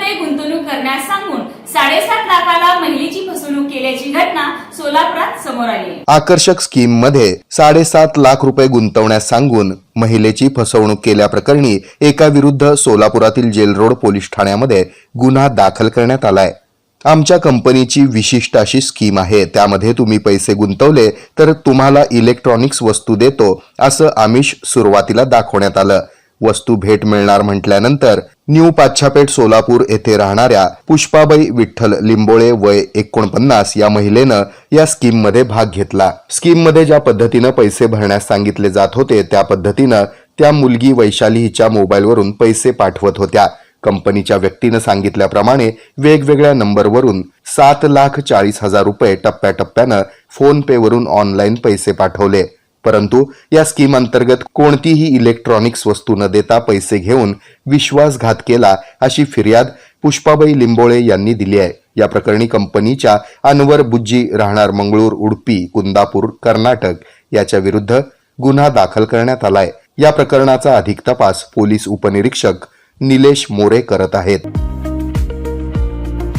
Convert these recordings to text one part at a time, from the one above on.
रुपये गुंतवणूक करण्यास सांगून 7.5 लाखाला महिलेची फसवणूक केल्याची घटना सोलापुरात समोर आली. आकर्षक स्कीम मध्ये 7.5 लाख रुपये गुंतवण्यास सांगून महिलेची फसवणूक केल्याप्रकरणी एका विरुद्ध सोलापुरातील जेल रोड पोलीस ठाण्यामध्ये गुन्हा दाखल करण्यात आलाय. आमच्या कंपनीची विशिष्ट अशी स्कीम आहे, त्यामध्ये तुम्ही पैसे गुंतवले तर तुम्हाला इलेक्ट्रॉनिक्स वस्तू देतो असं आमिष सुरुवातीला दाखवण्यात आलं. वस्तू भेट मिळणार म्हटल्यानंतर न्यू पाच्छापेठ सोलापूर येथे राहणाऱ्या पुष्पाबाई विठ्ठल लिंबोळे वय 49 या महिलेनं या स्कीम मध्ये भाग घेतला. स्कीम मध्ये ज्या पद्धतीनं पैसे भरण्यास सांगितले जात होते त्या पद्धतीनं त्या मुलगी वैशाली हिच्या मोबाईलवरून पैसे पाठवत होत्या. कंपनीच्या व्यक्तीनं सांगितल्याप्रमाणे वेगवेगळ्या नंबरवरून 7,40,000 रुपये टप्प्याटप्प्यानं फोन पे वरून ऑनलाईन पैसे पाठवले. परंतु या स्कीम अंतर्गत कोणतीही इलेक्ट्रॉनिक्स वस्तू न देता पैसे घेऊन विश्वासघात केला अशी फिर्याद पुष्पाबाई लिंबोळे यांनी दिली आहे. या प्रकरणी कंपनीच्या अनवर बुज्जी राहणार मंगळूर, उडपी, कुंदापूर, कर्नाटक याच्या विरुद्ध गुन्हा दाखल करण्यात आलाय. या प्रकरणाचा अधिक तपास पोलीस उपनिरीक्षक निलेश मोरे करत आहेत.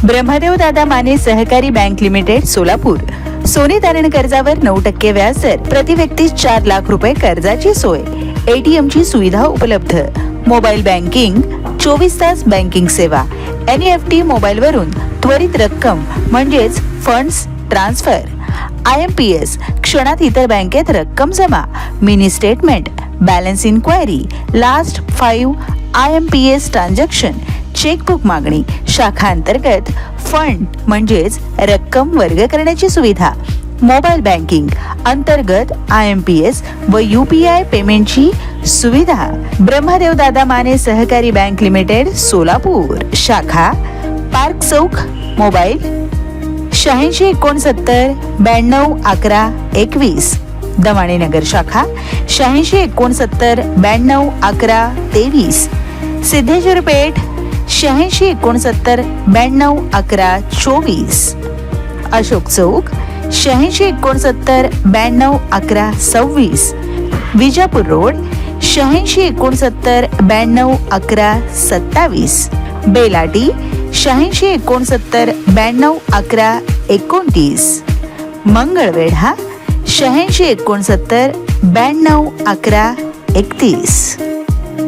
ब्रह्मदेव दादा माने सहकारी बँक लिमिटेड सोलापूर. सोने तारण कर्जावर 9% व्याज दर, प्रति व्यक्ती 4 लाख रुपये कर्जाची सोय, ATM ची सुविधा उपलब्ध, मोबाईल बँकिंग, 24 तास बँकिंग सेवा, NEFT मोबाईल वरून त्वरित रक्कम म्हणजेच फंड्स ट्रान्सफर, IMPS क्षणात इतर बँकेत रक्कम जमा, mini statement, balance inquiry, last 5 IMPS transaction, chequebook मागणी, शाखा अंतर्गत फंड म्हणजेच रक्कम वर्ग करण्याची सुविधा, मोबाईल बँकिंग अंतर्गत IMPS व UPI पेमेंटची सुविधा. ब्रह्मदेव दादा माने सहकारी बँक लिमिटेड सोलापूर, शाखा पार्क चौक, मोबाईल 86 69 92 11 21, दमाणेनगर शाखा 86 69 92 11 23, सिद्धेश्वर पेठ 86 69 92 11 24, अशोक चौक 86 69 92 11 26, विजापूर रोड 86 69 92 11 27, बेलाटी 86 69 92 11 29, मंगळवेढा 86 69 92 11 31.